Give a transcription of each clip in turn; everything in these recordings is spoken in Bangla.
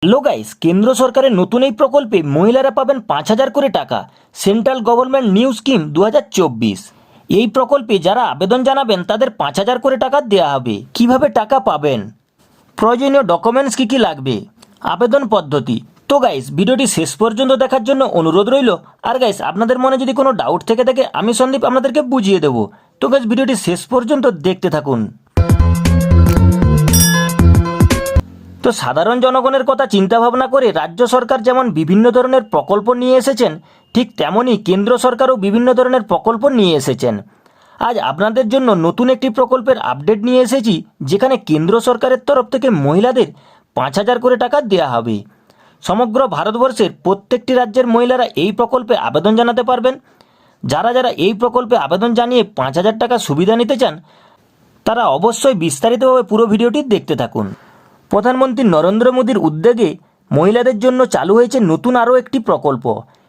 হ্যালো গাইস, কেন্দ্র সরকারের নতুন এই প্রকল্পে মহিলারা পাবেন 5,000 করে টাকা। Central government new scheme 2024। এই প্রকল্পে যারা আবেদন জানাবেন তাদের 5,000 করে টাকা দেওয়া হবে। কিভাবে টাকা পাবেন, প্রয়োজনীয় ডকুমেন্টস কী কী লাগবে, আবেদন পদ্ধতি। তো গাইস, ভিডিওটি শেষ পর্যন্ত দেখার জন্য অনুরোধ রইল। আর গাইস, আপনাদের মনে যদি কোনো ডাউট থেকে থাকে আমি সন্দীপ আপনাদেরকে বুঝিয়ে দেবো। তো গাইস, ভিডিওটি শেষ পর্যন্ত দেখতে থাকুন। তো সাধারণ জনগণের কথা চিন্তা ভাবনা করে রাজ্য সরকার যেমন বিভিন্ন ধরনের প্রকল্প নিয়ে এসেছেন, ঠিক তেমনই কেন্দ্র সরকারও বিভিন্ন ধরনের প্রকল্প নিয়ে এসেছেন। আজ আপনাদের জন্য নতুন একটি প্রকল্পের আপডেট নিয়ে এসেছি, যেখানে কেন্দ্র সরকারের তরফ থেকে মহিলাদের 5,000 করে টাকা দেওয়া হবে। সমগ্র ভারতবর্ষের প্রত্যেকটি রাজ্যের মহিলারা এই প্রকল্পে আবেদন জানাতে পারবেন। যারা যারা এই প্রকল্পে আবেদন জানিয়ে 5,000 টাকা সুবিধা নিতে চান, তারা অবশ্যই বিস্তারিতভাবে পুরো ভিডিওটি দেখতে থাকুন। প্রধানমন্ত্রী নরেন্দ্র মোদীর উদ্যোগে মহিলাদের জন্য চালু হয়েছে নতুন আরও একটি প্রকল্প।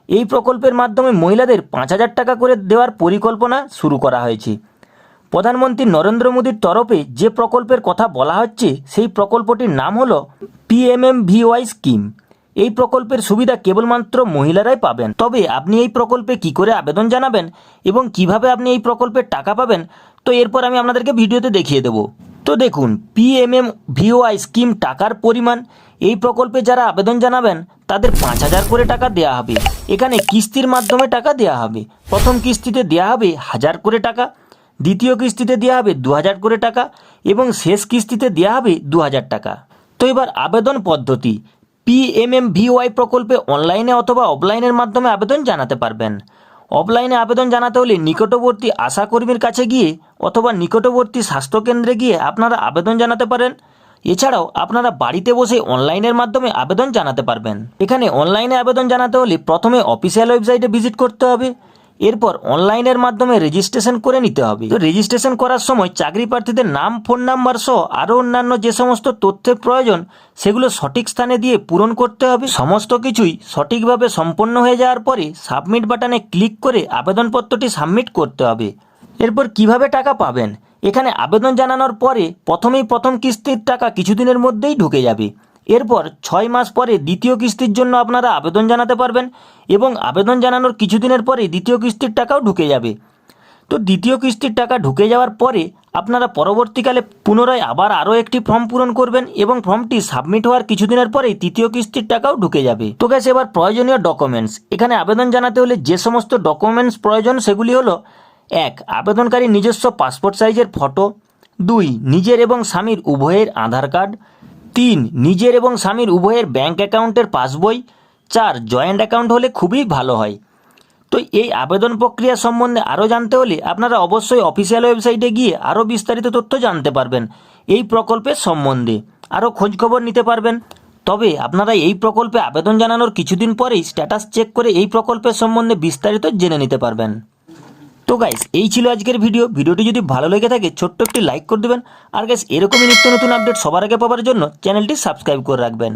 এই প্রকল্পের মাধ্যমে মহিলাদের 5,000 টাকা করে দেওয়ার পরিকল্পনা শুরু করা হয়েছে। প্রধানমন্ত্রী নরেন্দ্র মোদীর তরফে যে প্রকল্পের কথা বলা হচ্ছে, সেই প্রকল্পটির নাম হলো PMMVY স্কিম। এই প্রকল্পের সুবিধা কেবলমাত্র মহিলারাই পাবেন। তবে আপনি এই প্রকল্পে কি করে আবেদন জানাবেন এবং কিভাবে আপনি এই প্রকল্পের টাকা পাবেন, তো এরপর আমি আপনাদেরকে ভিডিওতে দেখিয়ে দেবো। তো দেখুন, PMMVY স্কিম টাকার পরিমাণ। এই প্রকল্পে যারা আবেদন জানাবেন তাদের 5,000 করে টাকা দেওয়া হবে। এখানে কিস্তির মাধ্যমে টাকা দেওয়া হবে। প্রথম কিস্তিতে দেওয়া হবে 1,000 করে টাকা, দ্বিতীয় কিস্তিতে দেওয়া হবে 2,000 করে টাকা এবং শেষ কিস্তিতে দেওয়া হবে 2,000 টাকা। তো এবার আবেদন পদ্ধতি। PMMVY প্রকল্পে অনলাইনে অথবা অফলাইনের মাধ্যমে আবেদন জানাতে পারবেন। অফলাইনে আবেদন জানাতে হলে নিকটবর্তী আশাকর্মীর কাছে গিয়ে অথবা নিকটবর্তী স্বাস্থ্যকেন্দ্রে গিয়ে আপনারা আবেদন জানাতে পারেন। এছাড়াও আপনারা বাড়িতে বসে অনলাইনের মাধ্যমে আবেদন জানাতে পারবেন। এখানে অনলাইনে আবেদন জানাতে হলে প্রথমে অফিসিয়াল ওয়েবসাইটে ভিজিট করতে হবে। এরপর অনলাইনের মাধ্যমে রেজিস্ট্রেশন করে নিতে হবে। তো রেজিস্ট্রেশন করার সময় চাকরি প্রার্থীদের নাম, ফোন নাম্বার সহ আরও অন্যান্য যে সমস্ত তথ্যের প্রয়োজন, সেগুলো সঠিক স্থানে দিয়ে পূরণ করতে হবে। সমস্ত কিছুই সঠিকভাবে সম্পন্ন হয়ে যাওয়ার পরে সাবমিট বাটনে ক্লিক করে আবেদনপত্রটি সাবমিট করতে হবে। এরপর কিভাবে টাকা পাবেন, এখানে আবেদন জানানোর পরে প্রথম কিস্তির টাকা কিছুদিনের মধ্যেই ঢুকে যাবে। এরপর 6 মাস পরে দ্বিতীয় কিস্তির জন্য আপনারা আবেদন জানাতে পারবেন এবং আবেদন জানানোর কিছুদিনের পরে দ্বিতীয় কিস্তির টাকাও ঢুকে যাবে। তো দ্বিতীয় কিস্তির টাকা ঢুকে যাওয়ার পরে আপনারা পরবর্তীকালে পুনরায় আবার আরও একটি ফর্ম পূরণ করবেন এবং ফর্মটি সাবমিট হওয়ার কিছুদিনের পরেই তৃতীয় কিস্তির টাকাও ঢুকে যাবে। তো গ্যাস, এবার প্রয়োজনীয় ডকুমেন্টস। এখানে আবেদন জানাতে হলে যে সমস্ত ডকুমেন্টস প্রয়োজন সেগুলি হলো: 1. আবেদনকারী নিজস্ব পাসপোর্ট সাইজের ফটো। 2. নিজের এবং স্বামীর উভয়ের আধার কার্ড। 3. নিজের এবং স্বামীর উভয়ের ব্যাঙ্ক অ্যাকাউন্টের পাসবই। 4. জয়েন্ট অ্যাকাউন্ট হলে খুবই ভালো হয়। তো এই আবেদন প্রক্রিয়া সম্বন্ধে আরও জানতে হলে আপনারা অবশ্যই অফিসিয়াল ওয়েবসাইটে গিয়ে আরও বিস্তারিত তথ্য জানতে পারবেন। এই প্রকল্পের সম্বন্ধে আরও খোঁজখবর নিতে পারবেন। তবে আপনারা এই প্রকল্পে আবেদন জানানোর কিছুদিন পরেই স্ট্যাটাস চেক করে এই প্রকল্পের সম্বন্ধে বিস্তারিত জেনে নিতে পারবেন। তো গাইস, এই ছিল আজকের ভিডিওটি যদি ভালো লেগে থাকে ছোট্ট একটি লাইক করে দেবেন। আর গাইস, এরকমই নিত্য নতুন আপডেট সবার আগে পাওয়ার জন্য চ্যানেলটি সাবস্ক্রাইব করে রাখবেন।